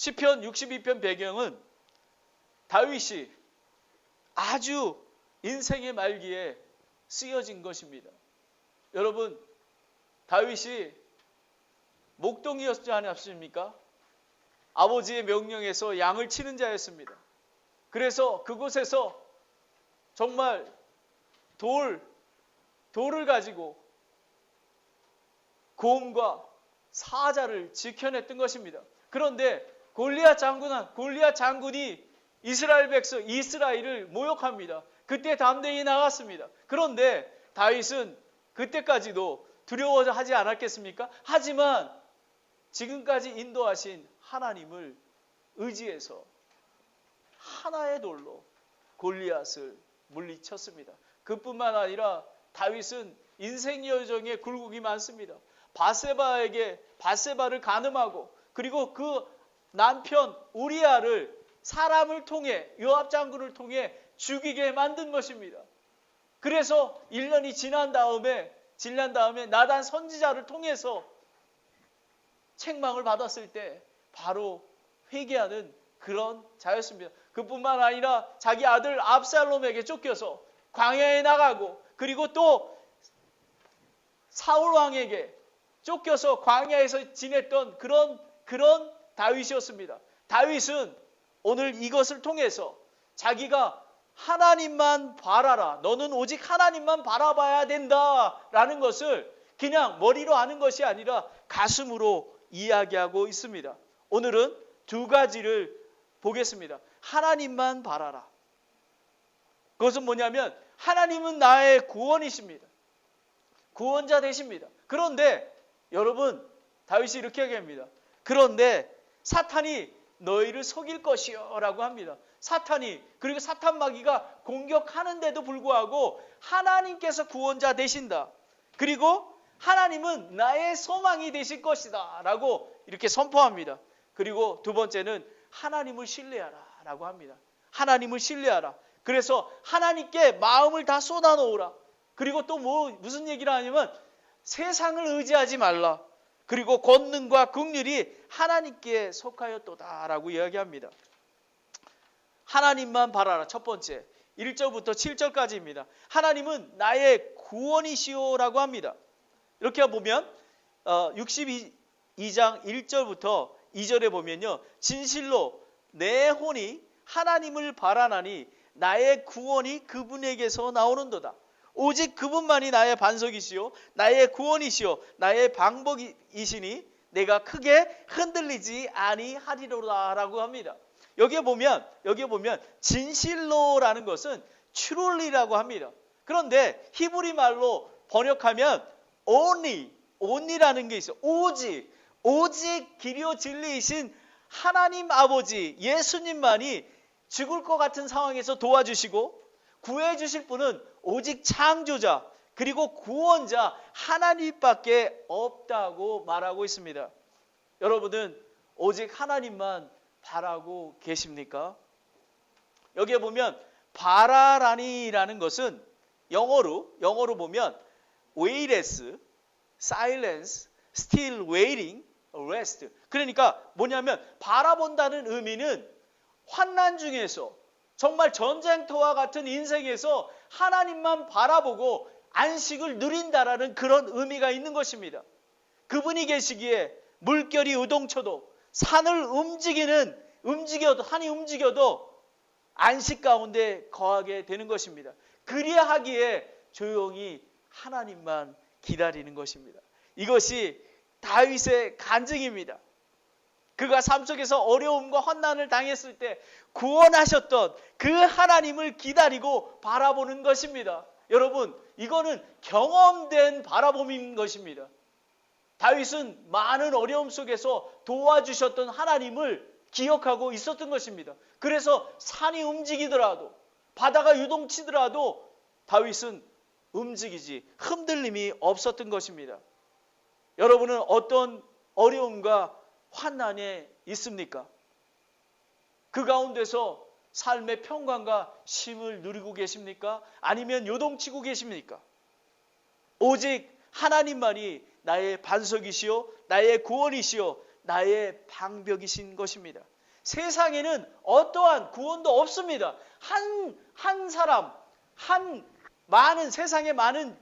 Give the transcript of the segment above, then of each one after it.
시편 62편 배경은 다윗이 아주 인생의 말기에 쓰여진 것입니다. 여러분, 다윗이 목동이었지 않았습니까? 아버지의 명령에서 양을 치는 자였습니다. 그래서 그곳에서 정말 돌을 가지고 곰과 사자를 지켜냈던 것입니다. 그런데 골리앗 장군이 이스라엘을 모욕합니다. 그때 담대히 나갔습니다. 그런데 다윗은 그때까지도 두려워하지 않았겠습니까? 하지만 지금까지 인도하신 하나님을 의지해서 하나의 돌로 골리앗을 물리쳤습니다. 그뿐만 아니라 다윗은 인생 여정에 굴곡이 많습니다. 바세바를 간음하고, 그리고 그 남편 우리아를 사람을 통해, 요압 장군을 통해 죽이게 만든 것입니다. 그래서 1년이 지난 다음에 나단 선지자를 통해서 책망을 받았을 때 바로 회개하는 그런 자였습니다. 그뿐만 아니라 자기 아들 압살롬에게 쫓겨서 광야에 나가고, 그리고 또 사울 왕에게 쫓겨서 광야에서 지냈던 그런 다윗이었습니다. 다윗은 오늘 이것을 통해서 자기가 하나님만 바라라, 너는 오직 하나님만 바라봐야 된다라는 것을 그냥 머리로 아는 것이 아니라 가슴으로 이야기하고 있습니다. 오늘은 두 가지를 보겠습니다. 하나님만 바라라. 그것은 뭐냐면 하나님은 나의 구원이십니다. 구원자 되십니다. 그런데 여러분, 다윗이 이렇게 얘기합니다. 그런데 사탄이 너희를 속일 것이요 라고 합니다. 그리고 사탄 마귀가 공격하는데도 불구하고 하나님께서 구원자 되신다. 그리고 하나님은 나의 소망이 되실 것이다 라고 이렇게 선포합니다. 그리고 두 번째는 하나님을 신뢰하라 라고 합니다. 하나님을 신뢰하라. 그래서 하나님께 마음을 다 쏟아놓으라. 그리고 또 무슨 얘기를 하냐면 세상을 의지하지 말라. 그리고 권능과 긍휼이 하나님께 속하였도다 라고 이야기합니다. 하나님만 바라라. 첫 번째, 1절부터 7절까지입니다. 하나님은 나의 구원이시오 라고 합니다. 이렇게 보면 62장 1절부터 2절에 보면요, 진실로 내 혼이 하나님을 바라나니 나의 구원이 그분에게서 나오는도다. 오직 그분만이 나의 반석이시요 나의 구원이시요 나의 방법이시니 내가 크게 흔들리지 아니하리로다 라고 합니다. 여기에 보면 진실로라는 것은 truly라고 합니다. 그런데 히브리 말로 번역하면 only라는 게 있어요. 오직 길이요 진리이신 하나님 아버지 예수님만이 죽을 것 같은 상황에서 도와주시고 구해주실 분은 오직 창조자 그리고 구원자 하나님밖에 없다고 말하고 있습니다. 여러분은 오직 하나님만 바라고 계십니까? 여기에 보면 바라라니라는 것은 영어로 보면 waitless, silence, still waiting, rest. 그러니까 뭐냐면 바라본다는 의미는 환난 중에서 정말 전쟁터와 같은 인생에서 하나님만 바라보고 안식을 누린다라는 그런 의미가 있는 것입니다. 그분이 계시기에 물결이 요동쳐도 산이 움직여도 안식 가운데 거하게 되는 것입니다. 그리야 하기에 조용히 하나님만 기다리는 것입니다. 이것이 다윗의 간증입니다. 그가 삶 속에서 어려움과 환난을 당했을 때 구원하셨던 그 하나님을 기다리고 바라보는 것입니다. 여러분, 이거는 경험된 바라봄인 것입니다. 다윗은 많은 어려움 속에서 도와주셨던 하나님을 기억하고 있었던 것입니다. 그래서 산이 움직이더라도 바다가 유동치더라도 다윗은 움직이지 흔들림이 없었던 것입니다. 여러분은 어떤 어려움과 환난에 있습니까? 그 가운데서 삶의 평강과 쉼을 누리고 계십니까? 아니면 요동치고 계십니까? 오직 하나님만이 나의 반석이시요 나의 구원이시요 나의 방벽이신 것입니다. 세상에는 어떠한 구원도 없습니다. 한 사람, 세상에 많은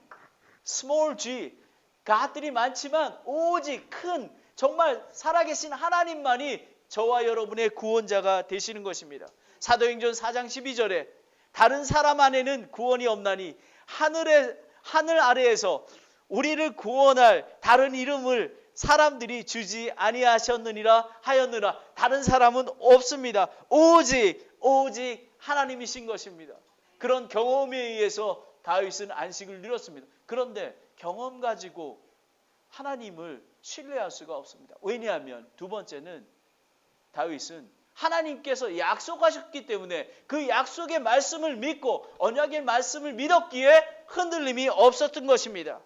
small g, god들이 많지만 오직 큰, 정말 살아계신 하나님만이 저와 여러분의 구원자가 되시는 것입니다. 사도행전 4장 12절에 다른 사람 안에는 구원이 없나니 하늘 아래에서 우리를 구원할 다른 이름을 사람들이 주지 아니하셨느니라 하였느라. 다른 사람은 없습니다. 오직 하나님이신 것입니다. 그런 경험에 의해서 다윗은 안식을 누렸습니다. 그런데 경험 가지고 하나님을 신뢰할 수가 없습니다. 왜냐하면 두 번째는 다윗은 하나님께서 약속하셨기 때문에 그 약속의 말씀을 믿고 언약의 말씀을 믿었기에 흔들림이 없었던 것입니다.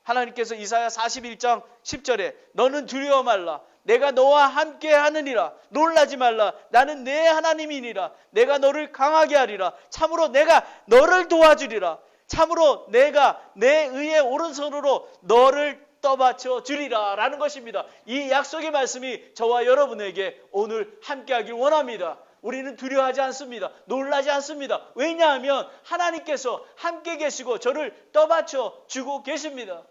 하나님께서 이사야 41장 10절에 너는 두려워 말라. 내가 너와 함께 하느니라. 놀라지 말라. 나는 내 하나님이니라. 내가 너를 강하게 하리라. 참으로 내가 너를 도와주리라. 참으로 내가 내 의의 오른손으로 너를 떠받쳐 주리라 라는 것입니다. 이 약속의 말씀이 저와 여러분에게 오늘 함께하길 원합니다. 우리는 두려워하지 않습니다. 놀라지 않습니다. 왜냐하면 하나님께서 함께 계시고 저를 떠받쳐 주고 계십니다.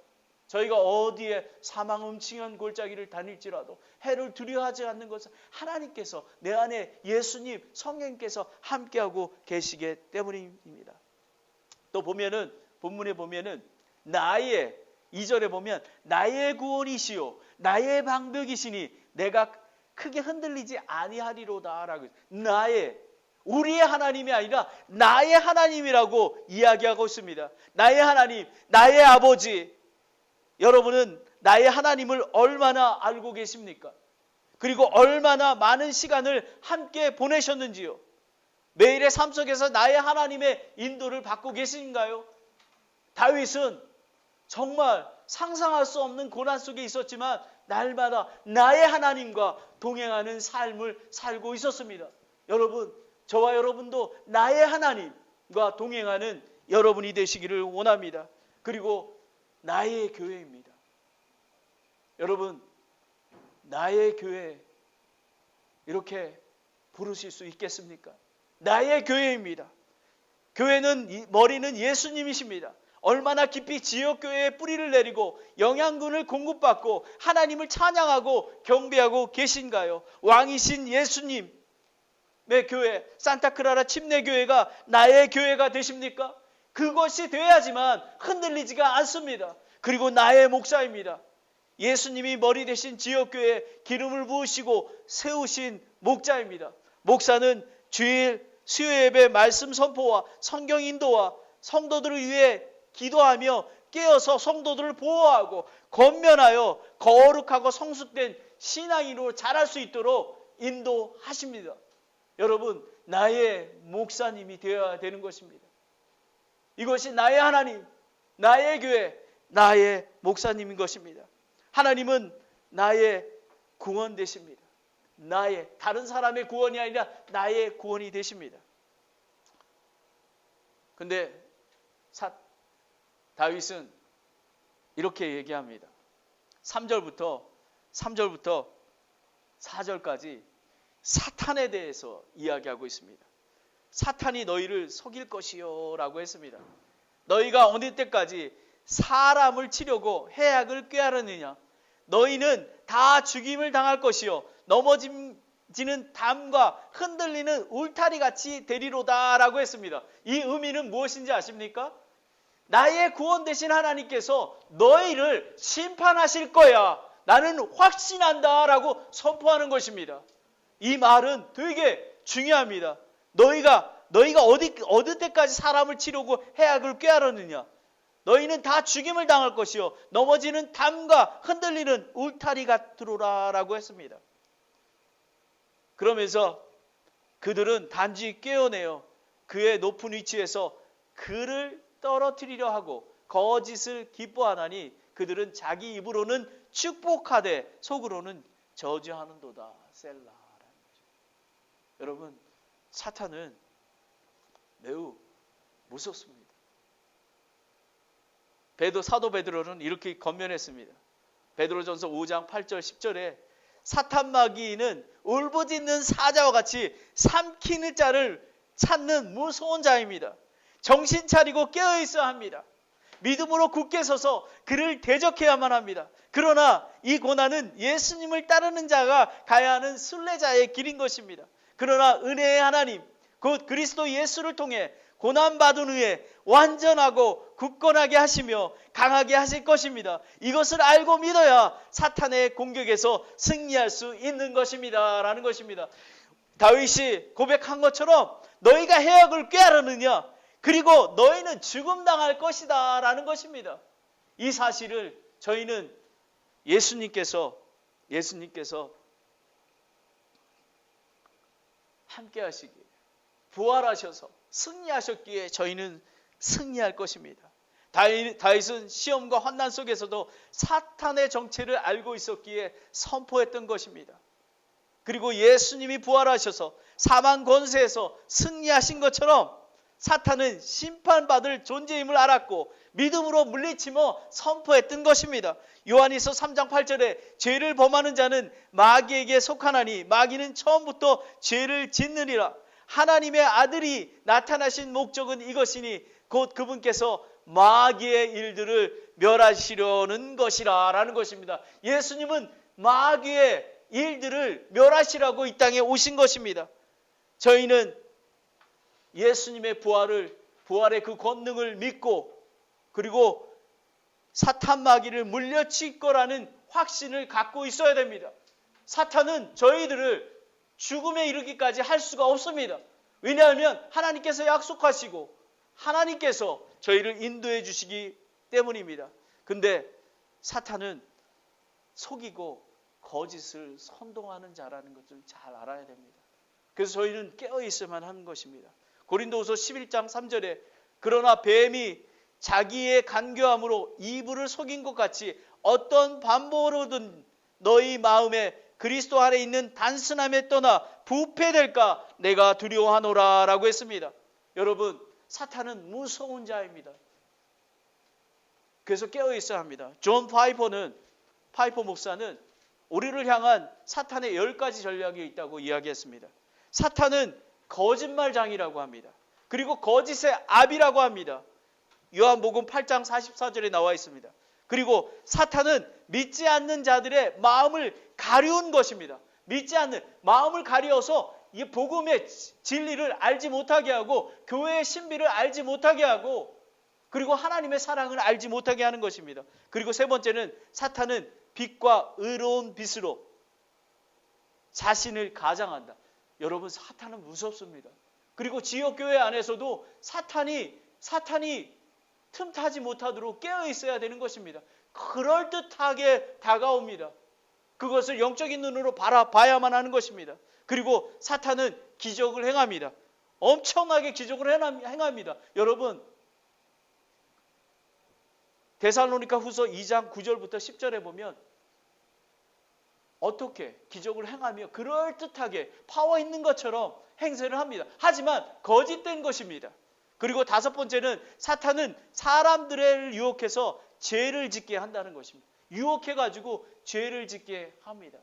저희가 어디에 사망 음침한 골짜기를 다닐지라도 해를 두려워하지 않는 것은 하나님께서 내 안에 예수님 성령께서 함께하고 계시기 때문입니다. 또 보면은 본문에 보면은 2절에 보면 나의 구원이시요 나의 방벽이시니 내가 크게 흔들리지 아니하리로다라고 우리의 하나님이 아니라 나의 하나님이라고 이야기하고 있습니다. 나의 하나님, 나의 아버지. 여러분은 나의 하나님을 얼마나 알고 계십니까? 그리고 얼마나 많은 시간을 함께 보내셨는지요? 매일의 삶 속에서 나의 하나님의 인도를 받고 계신가요? 다윗은 정말 상상할 수 없는 고난 속에 있었지만 날마다 나의 하나님과 동행하는 삶을 살고 있었습니다. 여러분, 저와 여러분도 나의 하나님과 동행하는 여러분이 되시기를 원합니다. 그리고 나의 교회입니다. 여러분, 나의 교회 이렇게 부르실 수 있겠습니까? 나의 교회입니다. 교회는 머리는 예수님이십니다. 얼마나 깊이 지역교회에 뿌리를 내리고 영양분을 공급받고 하나님을 찬양하고 경배하고 계신가요? 왕이신 예수님의 교회, 산타크라라 침례교회가 나의 교회가 되십니까? 그것이 돼야지만 흔들리지가 않습니다. 그리고 나의 목사입니다. 예수님이 머리 되신 지역교회에 기름을 부으시고 세우신 목자입니다. 목사는 주일 수요예배 말씀 선포와 성경 인도와 성도들을 위해 기도하며 깨어서 성도들을 보호하고 권면하여 거룩하고 성숙된 신앙인으로 자랄 수 있도록 인도하십니다. 여러분, 나의 목사님이 되어야 되는 것입니다. 이것이 나의 하나님, 나의 교회, 나의 목사님인 것입니다. 하나님은 나의 구원 되십니다. 다른 사람의 구원이 아니라 나의 구원이 되십니다. 근데 다윗은 이렇게 얘기합니다. 3절부터 4절까지 사탄에 대해서 이야기하고 있습니다. 사탄이 너희를 속일 것이요 라고 했습니다. 너희가 어느 때까지 사람을 치려고 해악을 꾀하느냐? 너희는 다 죽임을 당할 것이요 넘어지는 담과 흔들리는 울타리 같이 되리로다 라고 했습니다. 이 의미는 무엇인지 아십니까? 나의 구원 되신 하나님께서 너희를 심판하실 거야. 나는 확신한다 라고 선포하는 것입니다. 이 말은 되게 중요합니다. 너희가 어느 때까지 사람을 치려고 해악을 꾀하느냐? 너희는 다 죽임을 당할 것이요 넘어지는 담과 흔들리는 울타리 같으로라 라고 했습니다. 그러면서 그들은 단지 깨어내어 그의 높은 위치에서 그를 떨어뜨리려 하고 거짓을 기뻐하나니 그들은 자기 입으로는 축복하되 속으로는 저주하는도다. 셀라라는 거죠. 여러분, 사탄은 매우 무섭습니다. 사도 베드로는 이렇게 권면했습니다. 베드로전서 5장 8절 10절에 사탄 마귀는 울부짖는 사자와 같이 삼키는 자를 찾는 무서운 자입니다. 정신 차리고 깨어 있어야 합니다. 믿음으로 굳게 서서 그를 대적해야만 합니다. 그러나 이 고난은 예수님을 따르는 자가 가야 하는 순례자의 길인 것입니다. 그러나 은혜의 하나님, 곧 그리스도 예수를 통해 고난받은 후에 완전하고 굳건하게 하시며 강하게 하실 것입니다. 이것을 알고 믿어야 사탄의 공격에서 승리할 수 있는 것입니다. 라는 것입니다. 다윗이 고백한 것처럼 너희가 해악을 꾀하려느냐? 그리고 너희는 죽음당할 것이다. 라는 것입니다. 이 사실을 저희는 예수님께서 함께 하시기에 부활하셔서 승리하셨기에 저희는 승리할 것입니다. 다윗은 시험과 환난 속에서도 사탄의 정체를 알고 있었기에 선포했던 것입니다. 그리고 예수님이 부활하셔서 사망 권세에서 승리하신 것처럼 사탄은 심판받을 존재임을 알았고 믿음으로 물리치며 선포했던 것입니다. 요한일서 3장 8절에 죄를 범하는 자는 마귀에게 속하나니 마귀는 처음부터 죄를 짓느니라. 하나님의 아들이 나타나신 목적은 이것이니 곧 그분께서 마귀의 일들을 멸하시려는 것이라 라는 것입니다. 예수님은 마귀의 일들을 멸하시라고 이 땅에 오신 것입니다. 저희는 예수님의 부활의 그 권능을 믿고 그리고 사탄 마귀를 물려칠 거라는 확신을 갖고 있어야 됩니다. 사탄은 저희들을 죽음에 이르기까지 할 수가 없습니다. 왜냐하면 하나님께서 약속하시고 하나님께서 저희를 인도해 주시기 때문입니다. 근데 사탄은 속이고 거짓을 선동하는 자라는 것을 잘 알아야 됩니다. 그래서 저희는 깨어 있어야만 하는 것입니다. 고린도후서 11장 3절에 그러나 뱀이 자기의 간교함으로 이브를 속인 것 같이 어떤 반복으로든 너희 마음에 그리스도 안에 있는 단순함에 떠나 부패될까 내가 두려워하노라 라고 했습니다. 여러분, 사탄은 무서운 자입니다. 그래서 깨어 있어야 합니다. 존 파이퍼 목사는 우리를 향한 사탄의 10가지 전략이 있다고 이야기했습니다. 사탄은 거짓말장이라고 합니다. 그리고 거짓의 압이라고 합니다. 요한복음 8장 44절에 나와 있습니다. 그리고 사탄은 믿지 않는 자들의 마음을 가리운 것입니다. 믿지 않는 마음을 가리어서 이 복음의 진리를 알지 못하게 하고 교회의 신비를 알지 못하게 하고 그리고 하나님의 사랑을 알지 못하게 하는 것입니다. 그리고 세 번째는 사탄은 빛과 의로운 빛으로 자신을 가장한다. 여러분, 사탄은 무섭습니다. 그리고 지역교회 안에서도 사탄이 틈타지 못하도록 깨어 있어야 되는 것입니다. 그럴듯하게 다가옵니다. 그것을 영적인 눈으로 바라봐야만 하는 것입니다. 그리고 사탄은 기적을 행합니다. 엄청나게 기적을 행합니다. 여러분, 데살로니가 후서 2장 9절부터 10절에 보면 어떻게 기적을 행하며 그럴듯하게 파워 있는 것처럼 행세를 합니다. 하지만 거짓된 것입니다. 그리고 다섯 번째는 사탄은 사람들을 유혹해서 죄를 짓게 한다는 것입니다. 유혹해가지고 죄를 짓게 합니다.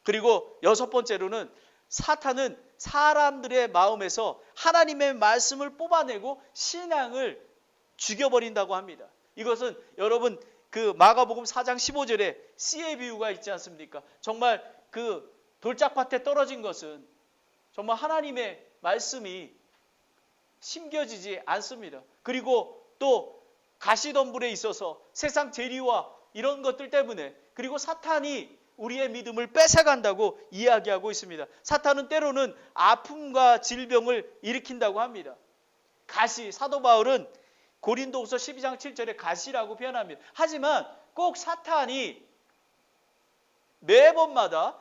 그리고 여섯 번째로는 사탄은 사람들의 마음에서 하나님의 말씀을 뽑아내고 신앙을 죽여버린다고 합니다. 이것은 여러분 그 마가복음 4장 15절에 씨의 비유가 있지 않습니까? 정말 그 돌짝밭에 떨어진 것은 정말 하나님의 말씀이 심겨지지 않습니다. 그리고 또 가시덤불에 있어서 세상 재리와 이런 것들 때문에 그리고 사탄이 우리의 믿음을 뺏어간다고 이야기하고 있습니다. 사탄은 때로는 아픔과 질병을 일으킨다고 합니다. 사도 바울은 고린도후서 12장 7절에 가시라고 표현합니다. 하지만 꼭 사탄이 매번마다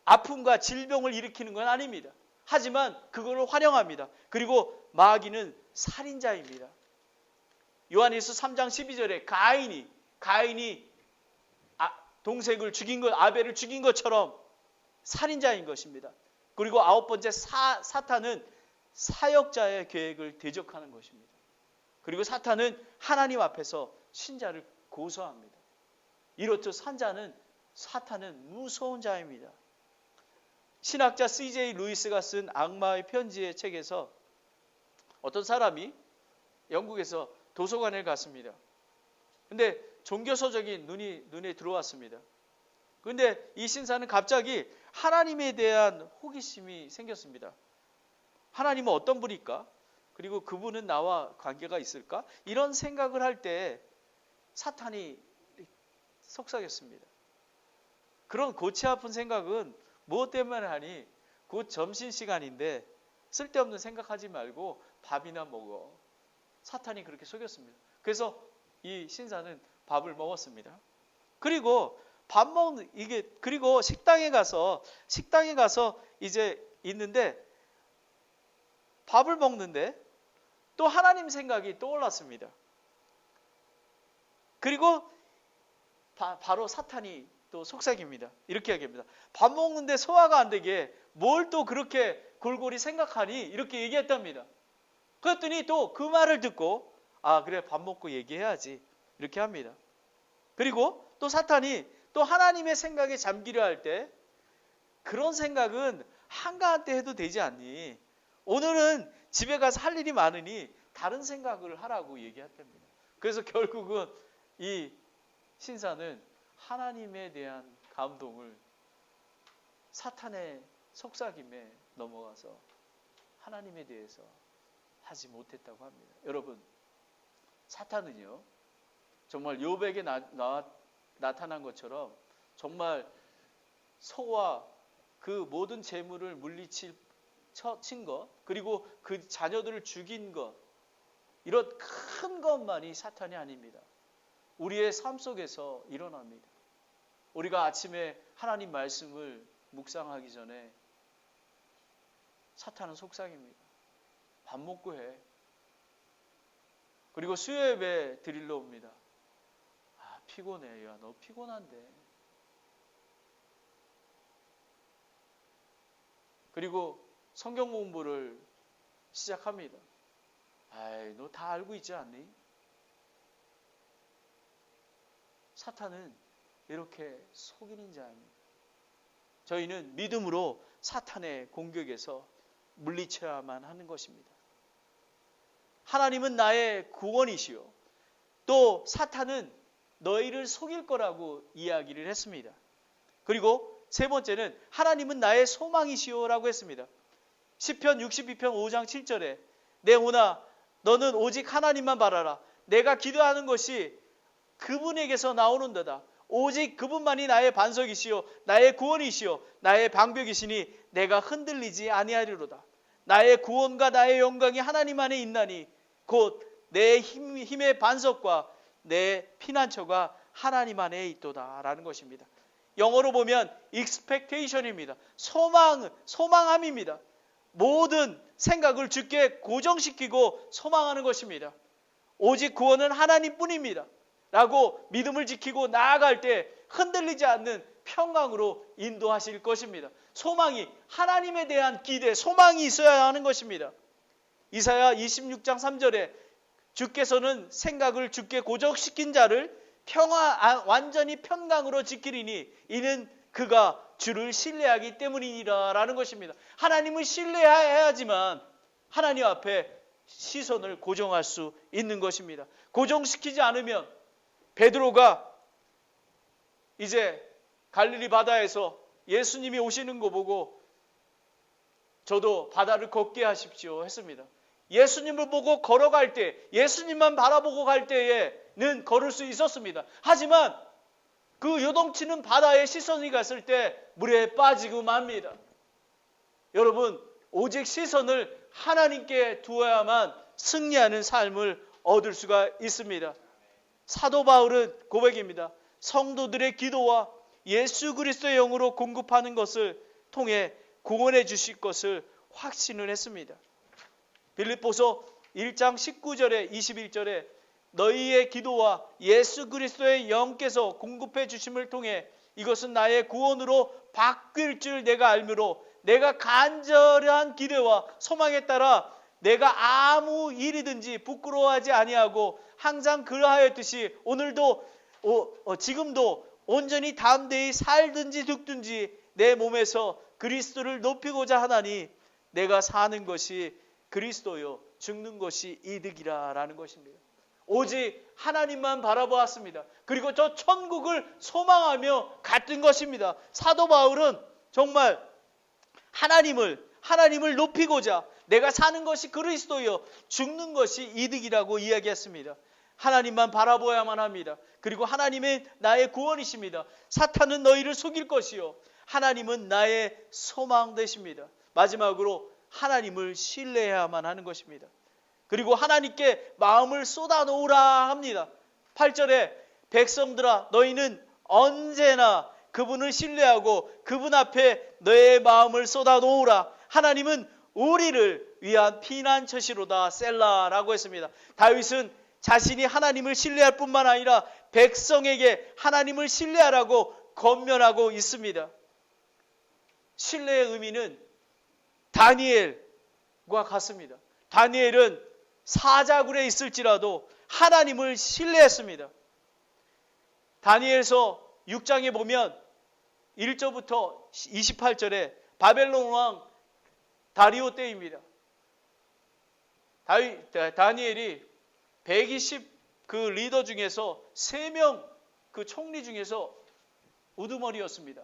아픔과 질병을 일으키는 건 아닙니다. 하지만 그걸 활용합니다. 그리고 마귀는 살인자입니다. 요한일서 3장 12절에 가인이 동생을 죽인 것, 아벨을 죽인 것처럼 살인자인 것입니다. 그리고 아홉 번째 사탄은 사역자의 계획을 대적하는 것입니다. 그리고 사탄은 하나님 앞에서 신자를 고소합니다. 이렇듯 산자는 사탄은 무서운 자입니다. 신학자 C.J. 루이스가 쓴 악마의 편지의 책에서 어떤 사람이 영국에서 도서관에 갔습니다. 근데 종교서적인 눈에 들어왔습니다. 그런데 이 신사는 갑자기 하나님에 대한 호기심이 생겼습니다. 하나님은 어떤 분일까? 그리고 그분은 나와 관계가 있을까? 이런 생각을 할 때 사탄이 속삭였습니다. 그런 골치 아픈 생각은 무엇 때문에 하니? 곧 점심시간인데 쓸데없는 생각하지 말고 밥이나 먹어. 사탄이 그렇게 속였습니다. 그래서 이 신사는 밥을 먹었습니다. 그리고 그리고 식당에 가서 이제 있는데 밥을 먹는데 또 하나님 생각이 떠올랐습니다. 그리고 바로 사탄이 또 속삭입니다. 이렇게 얘기합니다. 밥 먹는데 소화가 안 되게 뭘 또 그렇게 골골이 생각하니? 이렇게 얘기했답니다. 그랬더니 또 그 말을 듣고 그래 밥 먹고 얘기해야지 이렇게 합니다. 그리고 또 사탄이 또 하나님의 생각에 잠기려 할 때 그런 생각은 한가한 때 해도 되지 않니? 오늘은 집에 가서 할 일이 많으니 다른 생각을 하라고 얘기했답니다. 그래서 결국은 이 신사는 하나님에 대한 감동을 사탄의 속삭임에 넘어가서 하나님에 대해서 하지 못했다고 합니다. 여러분, 사탄은요 정말 욥에게 나타난 것처럼 정말 소와 그 모든 재물을 물리친 것, 그리고 그 자녀들을 죽인 것, 이런 큰 것만이 사탄이 아닙니다. 우리의 삶 속에서 일어납니다. 우리가 아침에 하나님 말씀을 묵상하기 전에 사탄은 속삭입니다. 밥 먹고 해. 그리고 수요예배 드리러 옵니다. 피곤해. 야, 너 피곤한데. 그리고 성경 공부를 시작합니다. 너 다 알고 있지 않니? 사탄은 이렇게 속이는 자입니다. 저희는 믿음으로 사탄의 공격에서 물리쳐야만 하는 것입니다. 하나님은 나의 구원이시요. 또 사탄은 너희를 속일 거라고 이야기를 했습니다. 그리고 세 번째는 하나님은 나의 소망이시오라고 했습니다. 시편 62편 5장 7절에 내 오나 너는 오직 하나님만 바라라. 내가 기도하는 것이 그분에게서 나오는도다. 오직 그분만이 나의 반석이시요 나의 구원이시요 나의 방벽이시니 내가 흔들리지 아니하리로다. 나의 구원과 나의 영광이 하나님 안에 있나니 곧 내 힘의 반석과 내 피난처가 하나님 안에 있도다 라는 것입니다. 영어로 보면 expectation입니다. 소망함입니다. 모든 생각을 주께 고정시키고 소망하는 것입니다. 오직 구원은 하나님뿐입니다. 라고 믿음을 지키고 나아갈 때 흔들리지 않는 평강으로 인도하실 것입니다. 소망이 하나님에 대한 기대, 소망이 있어야 하는 것입니다. 이사야 26장 3절에 주께서는 생각을 주께 고정시킨 자를 완전히 평강으로 지키리니 이는 그가 주를 신뢰하기 때문이니라 라는 것입니다. 하나님을 신뢰해야지만 하나님 앞에 시선을 고정할 수 있는 것입니다. 고정시키지 않으면 베드로가 이제 갈릴리 바다에서 예수님이 오시는 거 보고 저도 바다를 걷게 하십시오 했습니다. 예수님을 보고 걸어갈 때, 예수님만 바라보고 갈 때에는 걸을 수 있었습니다. 하지만 그 요동치는 바다에 시선이 갔을 때 물에 빠지고 맙니다. 여러분, 오직 시선을 하나님께 두어야만 승리하는 삶을 얻을 수가 있습니다. 사도 바울은 고백입니다. 성도들의 기도와 예수 그리스도의 영으로 공급하는 것을 통해 구원해 주실 것을 확신을 했습니다. 빌립보서 1장 19절에 21절에 너희의 기도와 예수 그리스도의 영께서 공급해 주심을 통해 이것은 나의 구원으로 바뀔 줄 내가 알므로 내가 간절한 기대와 소망에 따라 내가 아무 일이든지 부끄러워하지 아니하고 항상 그러하였듯이 오늘도 지금도 온전히 담대히 살든지 죽든지 내 몸에서 그리스도를 높이고자 하나니 내가 사는 것이 그리스도요 죽는 것이 이득이라라는 것입니다. 오직 하나님만 바라보았습니다. 그리고 저 천국을 소망하며 갔던 것입니다. 사도 바울은 정말 하나님을 높이고자 내가 사는 것이 그리스도요 죽는 것이 이득이라고 이야기했습니다. 하나님만 바라보아야만 합니다. 그리고 하나님은 나의 구원이십니다. 사탄은 너희를 속일 것이요 하나님은 나의 소망 되십니다. 마지막으로 하나님을 신뢰해야만 하는 것입니다. 그리고 하나님께 마음을 쏟아놓으라 합니다. 8절에 백성들아 너희는 언제나 그분을 신뢰하고 그분 앞에 너의 마음을 쏟아놓으라. 하나님은 우리를 위한 피난처시로다 셀라라고 했습니다. 다윗은 자신이 하나님을 신뢰할 뿐만 아니라 백성에게 하나님을 신뢰하라고 권면하고 있습니다. 신뢰의 의미는 다니엘과 같습니다. 다니엘은 사자굴에 있을지라도 하나님을 신뢰했습니다. 다니엘서 6장에 보면 1절부터 28절에 바벨론 왕 다리오 때입니다. 다니엘이 120 그 리더 중에서 3명 그 총리 중에서 우두머리였습니다.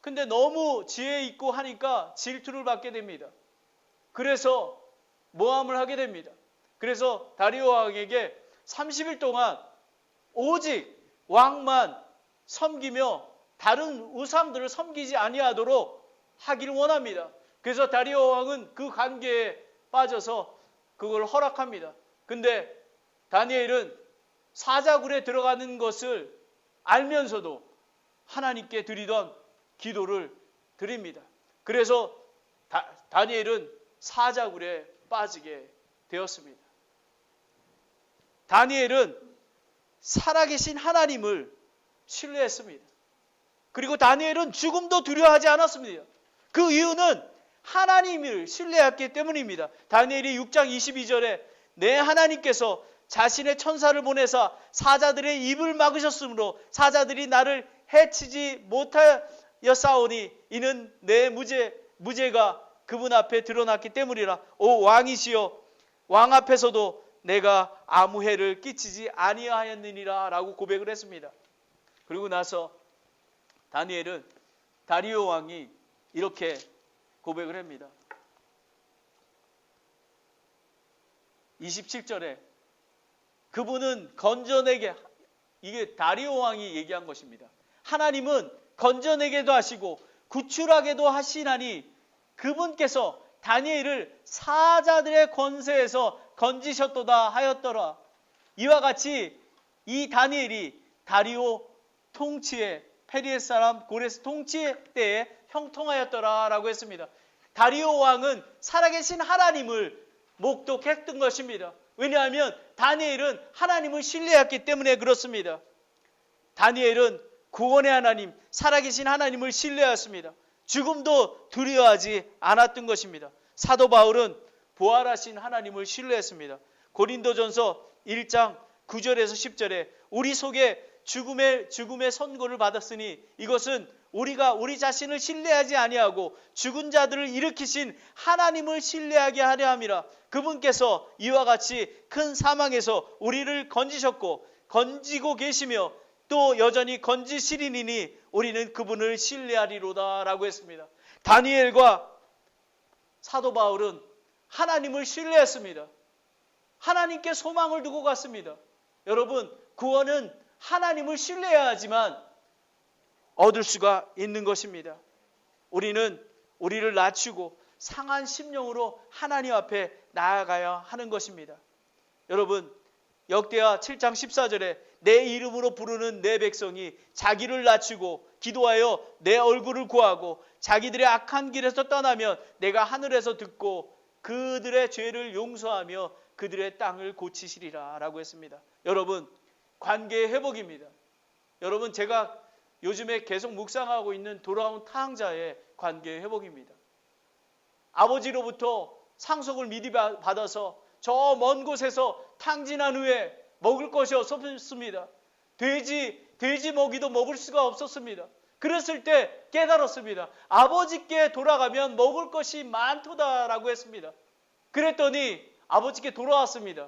근데 너무 지혜 있고 하니까 질투를 받게 됩니다. 그래서 모함을 하게 됩니다. 그래서 다리오 왕에게 30일 동안 오직 왕만 섬기며 다른 우상들을 섬기지 아니하도록 하기를 원합니다. 그래서 다리오 왕은 그 관계에 빠져서 그걸 허락합니다. 근데 다니엘은 사자굴에 들어가는 것을 알면서도 하나님께 드리던 기도를 드립니다. 그래서 다니엘은 사자굴에 빠지게 되었습니다. 다니엘은 살아계신 하나님을 신뢰했습니다. 그리고 다니엘은 죽음도 두려워하지 않았습니다. 그 이유는 하나님을 신뢰했기 때문입니다. 다니엘이 6장 22절에 내 하나님께서 자신의 천사를 보내사 사자들의 입을 막으셨으므로 사자들이 나를 해치지 못하였사오니 이는 내 무죄가 그분 앞에 드러났기 때문이라. 오 왕이시여 왕 앞에서도 내가 아무 해를 끼치지 아니하였느니라 라고 고백을 했습니다. 그리고 나서 다니엘은 다리오 왕이 이렇게 고백을 합니다. 27절에 그분은 건져내게, 이게 다리오 왕이 얘기한 것입니다. 하나님은 건져내게도 하시고 구출하게도 하시나니 그분께서 다니엘을 사자들의 권세에서 건지셨도다 하였더라. 이와 같이 이 다니엘이 다리오 통치에 페리스 사람 고레스 통치 때에 형통하였더라 라고 했습니다. 다리오 왕은 살아계신 하나님을 목독했던 것입니다. 왜냐하면 다니엘은 하나님을 신뢰했기 때문에 그렇습니다. 다니엘은 구원의 하나님, 살아계신 하나님을 신뢰하였습니다. 죽음도 두려워하지 않았던 것입니다. 사도 바울은 부활하신 하나님을 신뢰했습니다. 고린도전서 1장 9절에서 10절에 우리 속에 죽음의 선고를 받았으니 이것은 우리가 우리 자신을 신뢰하지 아니하고 죽은 자들을 일으키신 하나님을 신뢰하게 하려 함이라. 그분께서 이와 같이 큰 사망에서 우리를 건지셨고 건지고 계시며 또 여전히 건지시리니 우리는 그분을 신뢰하리로다 라고 했습니다. 다니엘과 사도 바울은 하나님을 신뢰했습니다. 하나님께 소망을 두고 갔습니다. 여러분, 구원은 하나님을 신뢰해야 하지만 얻을 수가 있는 것입니다. 우리는 우리를 낮추고 상한 심령으로 하나님 앞에 나아가야 하는 것입니다. 여러분, 역대하 7장 14절에 내 이름으로 부르는 내 백성이 자기를 낮추고 기도하여 내 얼굴을 구하고 자기들의 악한 길에서 떠나면 내가 하늘에서 듣고 그들의 죄를 용서하며 그들의 땅을 고치시리라 라고 했습니다. 여러분, 관계의 회복입니다. 여러분, 제가 요즘에 계속 묵상하고 있는 돌아온 타항자의 관계의 회복입니다. 아버지로부터 상속을 미리 받아서 저 먼 곳에서 탕진한 후에 먹을 것이 없었습니다. 돼지 돼지 먹이도 먹을 수가 없었습니다. 그랬을 때 깨달았습니다. 아버지께 돌아가면 먹을 것이 많도다라고 했습니다. 그랬더니 아버지께 돌아왔습니다.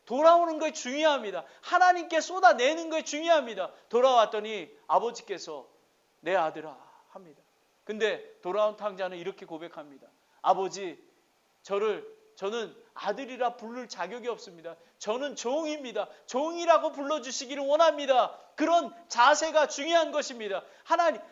돌아오는 게 중요합니다. 하나님께 쏟아내는 게 중요합니다. 돌아왔더니 아버지께서 내 아들아 합니다. 근데 돌아온 탕자는 이렇게 고백합니다. 아버지, 저는 아들이라 부를 자격이 없습니다. 저는 종입니다. 종이라고 불러주시기를 원합니다. 그런 자세가 중요한 것입니다.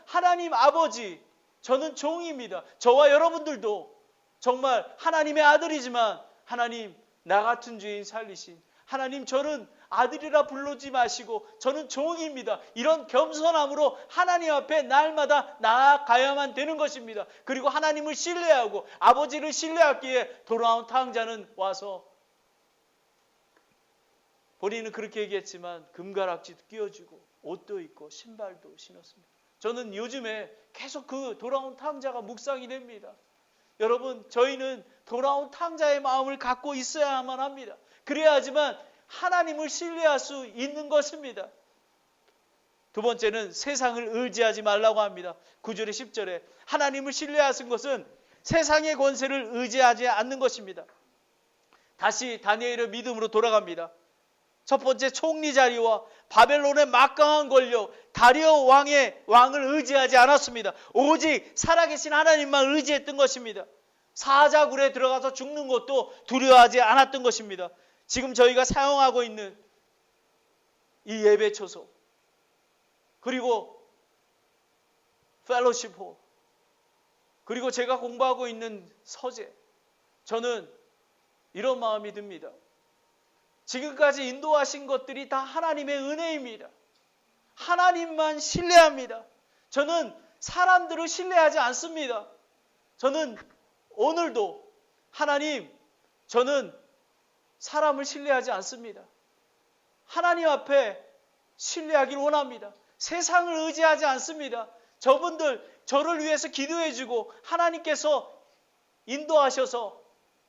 하나님 아버지, 저는 종입니다. 저와 여러분들도 정말 하나님의 아들이지만 하나님 나 같은 죄인 살리신 하나님, 저는 아들이라 부르지 마시고 저는 종입니다. 이런 겸손함으로 하나님 앞에 날마다 나아가야만 되는 것입니다. 그리고 하나님을 신뢰하고 아버지를 신뢰하기에 돌아온 탕자는 와서 본인은 그렇게 얘기했지만 금가락지도 끼워주고 옷도 입고 신발도 신었습니다. 저는 요즘에 계속 그 돌아온 탕자가 묵상이 됩니다. 여러분, 저희는 돌아온 탕자의 마음을 갖고 있어야만 합니다. 그래야지만 하나님을 신뢰할 수 있는 것입니다. 두 번째는 세상을 의지하지 말라고 합니다. 9절에 10절에 하나님을 신뢰하신 것은 세상의 권세를 의지하지 않는 것입니다. 다시 다니엘의 믿음으로 돌아갑니다. 첫 번째 총리 자리와 바벨론의 막강한 권력, 다리오 왕을 의지하지 않았습니다. 오직 살아계신 하나님만 의지했던 것입니다. 사자굴에 들어가서 죽는 것도 두려워하지 않았던 것입니다. 지금 저희가 사용하고 있는 이 예배초소, 그리고 펠로시ፕ홀, 그리고 제가 공부하고 있는 서재, 저는 이런 마음이 듭니다. 지금까지 인도하신 것들이 다 하나님의 은혜입니다. 하나님만 신뢰합니다. 저는 사람들을 신뢰하지 않습니다. 저는 오늘도 하나님, 저는 사람을 신뢰하지 않습니다. 하나님 앞에 신뢰하길 원합니다. 세상을 의지하지 않습니다. 저를 위해서 기도해주고 하나님께서 인도하셔서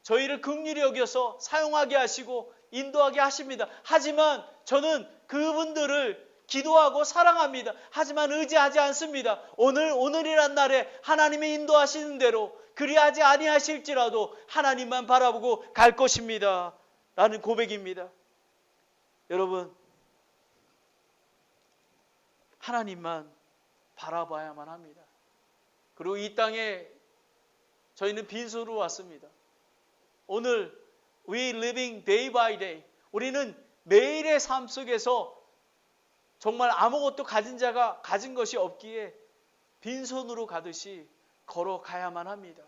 저희를 긍휼히 여겨서 사용하게 하시고 인도하게 하십니다. 하지만 저는 그분들을 기도하고 사랑합니다. 하지만 의지하지 않습니다. 오늘이란 날에 하나님의 인도하시는 대로 그리하지 아니하실지라도 하나님만 바라보고 갈 것입니다. 라는 고백입니다. 여러분, 하나님만 바라봐야만 합니다. 그리고 이 땅에 저희는 빈손으로 왔습니다. 오늘 we living day by day, 우리는 매일의 삶 속에서 정말 아무것도 가진 자가 가진 것이 없기에 빈손으로 가듯이 걸어가야만 합니다.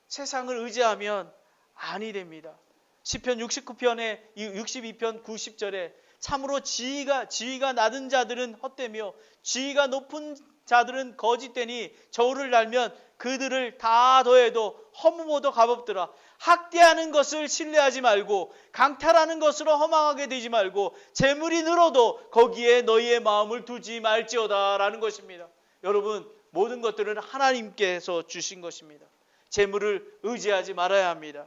세상을 의지하면 아니 됩니다. 시편 69편의 62편 90절에 참으로 지위가 낮은 자들은 헛되며 지위가 높은 자들은 거짓되니 저울을 달면 그들을 다 더해도 허무모도 값없더라. 학대하는 것을 신뢰하지 말고 강탈하는 것으로 허망하게 되지 말고 재물이 늘어도 거기에 너희의 마음을 두지 말지어다 라는 것입니다. 여러분, 모든 것들은 하나님께서 주신 것입니다. 재물을 의지하지 말아야 합니다.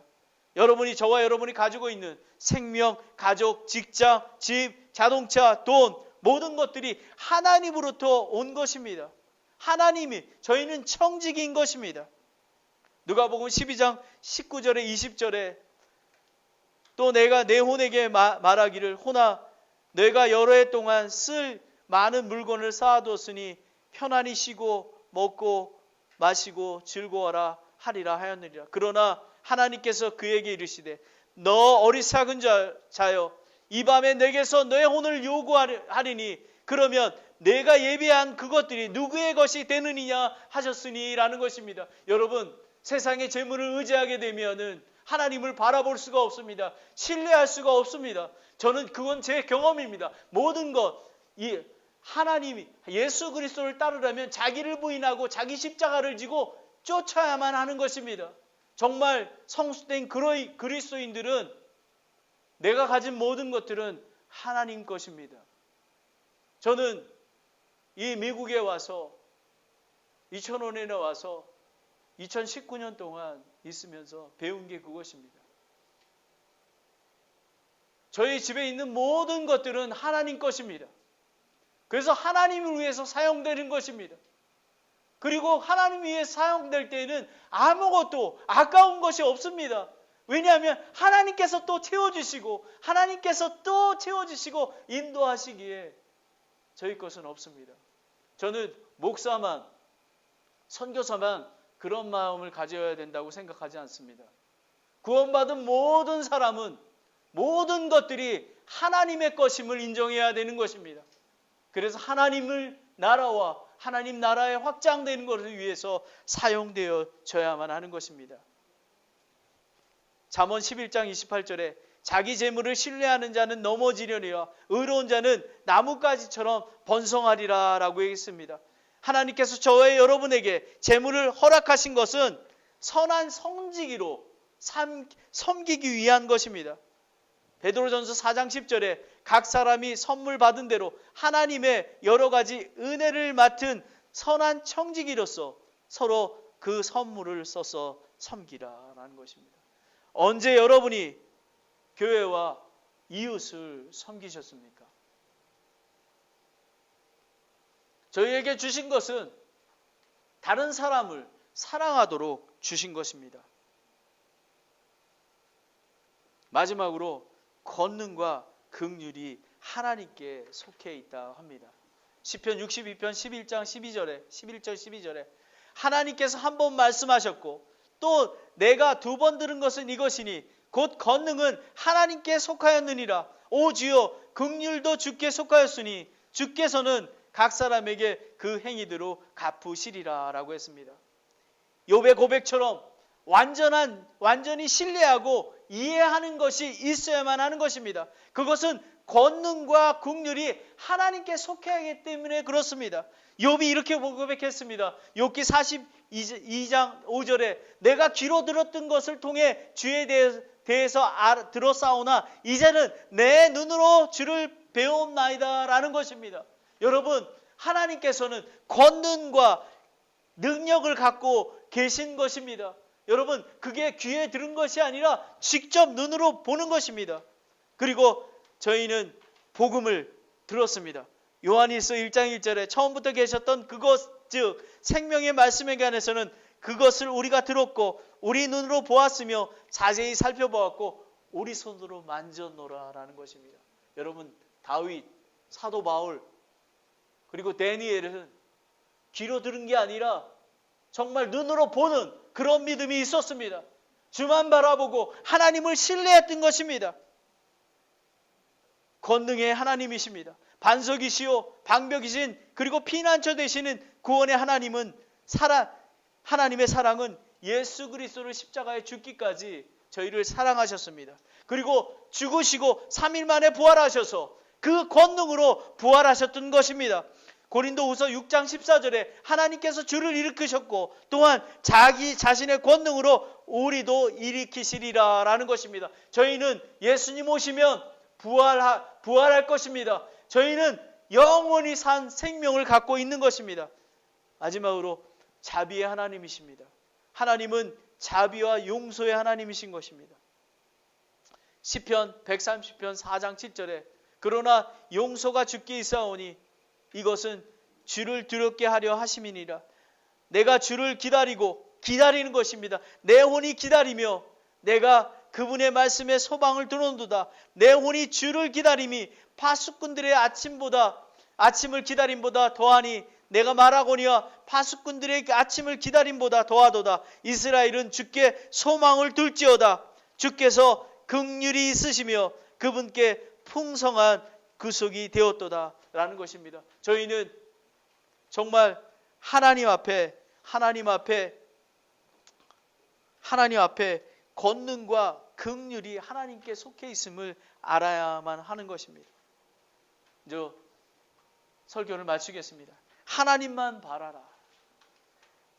저와 여러분이 가지고 있는 생명, 가족, 직장, 집, 자동차, 돈, 모든 것들이 하나님으로부터 온 것입니다. 저희는 청직인 것입니다. 누가복음 12장 19절에 20절에 또 내가 내 혼에게 말하기를 호나 내가 여러 해 동안 쓸 많은 물건을 쌓아두었으니 편안히 쉬고 먹고 마시고 즐거워라 하리라 하였느니라. 그러나 하나님께서 그에게 이르시되 너 어리석은 자여 이 밤에 내게서 내 혼을 요구하리니 그러면 내가 예비한 그것들이 누구의 것이 되느니냐 하셨으니 라는 것입니다. 여러분, 세상의 재물을 의지하게 되면은 하나님을 바라볼 수가 없습니다. 신뢰할 수가 없습니다. 그건 제 경험입니다. 모든 것, 하나님이 예수 그리스도를 따르려면 자기를 부인하고 자기 십자가를 지고 쫓아야만 하는 것입니다. 정말 성숙된 그리스도인들은 내가 가진 모든 것들은 하나님 것입니다. 저는 이 미국에 와서 2005년에 와서 2019년 동안 있으면서 배운 게 그것입니다. 저희 집에 있는 모든 것들은 하나님 것입니다. 그래서 하나님을 위해서 사용되는 것입니다. 그리고 하나님 위해서 사용될 때에는 아무것도 아까운 것이 없습니다. 왜냐하면 하나님께서 또 채워주시고 하나님께서 또 채워주시고 인도하시기에 저희 것은 없습니다. 저는 목사만, 선교사만 그런 마음을 가져야 된다고 생각하지 않습니다. 구원받은 모든 사람은 모든 것들이 하나님의 것임을 인정해야 되는 것입니다. 그래서 하나님을 나라와 하나님 나라의 확장되는 것을 위해서 사용되어져야만 하는 것입니다. 잠언 11장 28절에 자기 재물을 신뢰하는 자는 넘어지려니와 의로운 자는 나뭇가지처럼 번성하리라 라고 했습니다. 하나님께서 저와 여러분에게 재물을 허락하신 것은 선한 성지기로 섬기기 위한 것입니다. 베드로전서 4장 10절에 각 사람이 선물 받은 대로 하나님의 여러 가지 은혜를 맡은 선한 청지기로서 서로 그 선물을 써서 섬기라라는 것입니다. 언제 여러분이 교회와 이웃을 섬기셨습니까? 저희에게 주신 것은 다른 사람을 사랑하도록 주신 것입니다. 마지막으로 권능과 긍휼이 하나님께 속해 있다 합니다. 시편 62편 11장 12절에 11절 12절에 하나님께서 한 번 말씀하셨고 또 내가 두 번 들은 것은 이것이니 곧 권능은 하나님께 속하였느니라. 오 주여 긍휼도 주께 속하였으니 주께서는 각 사람에게 그 행위대로 갚으시리라 라고 했습니다. 욥의 고백처럼 완전히 신뢰하고 이해하는 것이 있어야만 하는 것입니다. 그것은 권능과 긍휼이 하나님께 속해야 하기 때문에 그렇습니다. 욥이 이렇게 고백했습니다. 욥기 42장 5절에 내가 귀로 들었던 것을 통해 주에 대해서 들었사오나 이제는 내 눈으로 주를 배웠나이다 라는 것입니다. 여러분, 하나님께서는 권능과 능력을 갖고 계신 것입니다. 여러분, 그게 귀에 들은 것이 아니라 직접 눈으로 보는 것입니다. 그리고 저희는 복음을 들었습니다. 요한일서 1장 1절에 처음부터 계셨던 그것 즉 생명의 말씀에 관해서는 그것을 우리가 들었고 우리 눈으로 보았으며 자세히 살펴보았고 우리 손으로 만졌노라 라는 것입니다. 여러분, 다윗, 사도 바울 그리고 다니엘은 귀로 들은 게 아니라 정말 눈으로 보는 그런 믿음이 있었습니다. 주만 바라보고 하나님을 신뢰했던 것입니다. 권능의 하나님이십니다. 반석이시오 방벽이신 그리고 피난처 되시는 구원의 하나님은 하나님의 사랑은 예수 그리스도를 십자가에 죽기까지 저희를 사랑하셨습니다. 그리고 죽으시고 3일 만에 부활하셔서 그 권능으로 부활하셨던 것입니다. 고린도후서 6장 14절에 하나님께서 주를 일으키셨고 또한 자기 자신의 권능으로 우리도 일으키시리라 라는 것입니다. 저희는 예수님 오시면 부활할 것입니다. 저희는 영원히 산 생명을 갖고 있는 것입니다. 마지막으로 자비의 하나님이십니다. 하나님은 자비와 용서의 하나님이신 것입니다. 시편 130편 4장 7절에 그러나 용서가 주께 있사오니 이것은 주를 두렵게 하려 하심이니라. 내가 주를 기다리는 것입니다. 내 혼이 기다리며 내가 그분의 말씀에 소망을 두는도다. 내 혼이 주를 기다림이 파수꾼들의 아침을 기다림보다 더하니 내가 말하거니와 파수꾼들의 아침을 기다림보다 더하도다. 이스라엘은 주께 소망을 둘지어다. 주께서 긍휼이 있으시며 그분께 풍성한 구속이 되었도다 라는 것입니다. 저희는 정말 하나님 앞에 권능과 긍휼이 하나님께 속해 있음을 알아야만 하는 것입니다. 이제 설교를 마치겠습니다. 하나님만 바라라.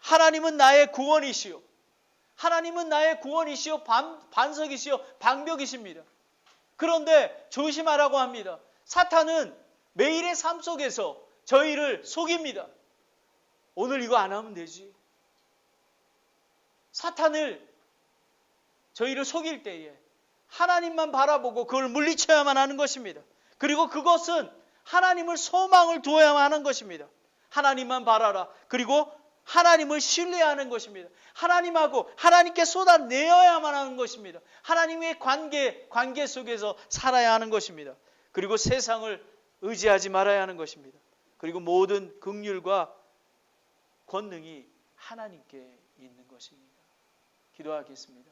하나님은 나의 구원이시오. 하나님은 나의 구원이시오. 반석이시오. 방벽이십니다. 그런데 조심하라고 합니다. 사탄은 매일의 삶 속에서 저희를 속입니다. 오늘 이거 안 하면 되지. 사탄을 저희를 속일 때에 하나님만 바라보고 그걸 물리쳐야만 하는 것입니다. 그리고 그것은 하나님을 소망을 두어야만 하는 것입니다. 하나님만 바라라. 그리고 하나님을 신뢰하는 것입니다. 하나님하고 하나님께 쏟아내어야만 하는 것입니다. 하나님의 관계 속에서 살아야 하는 것입니다. 그리고 세상을 의지하지 말아야 하는 것입니다. 그리고 모든 긍휼과 권능이 하나님께 있는 것입니다. 기도하겠습니다.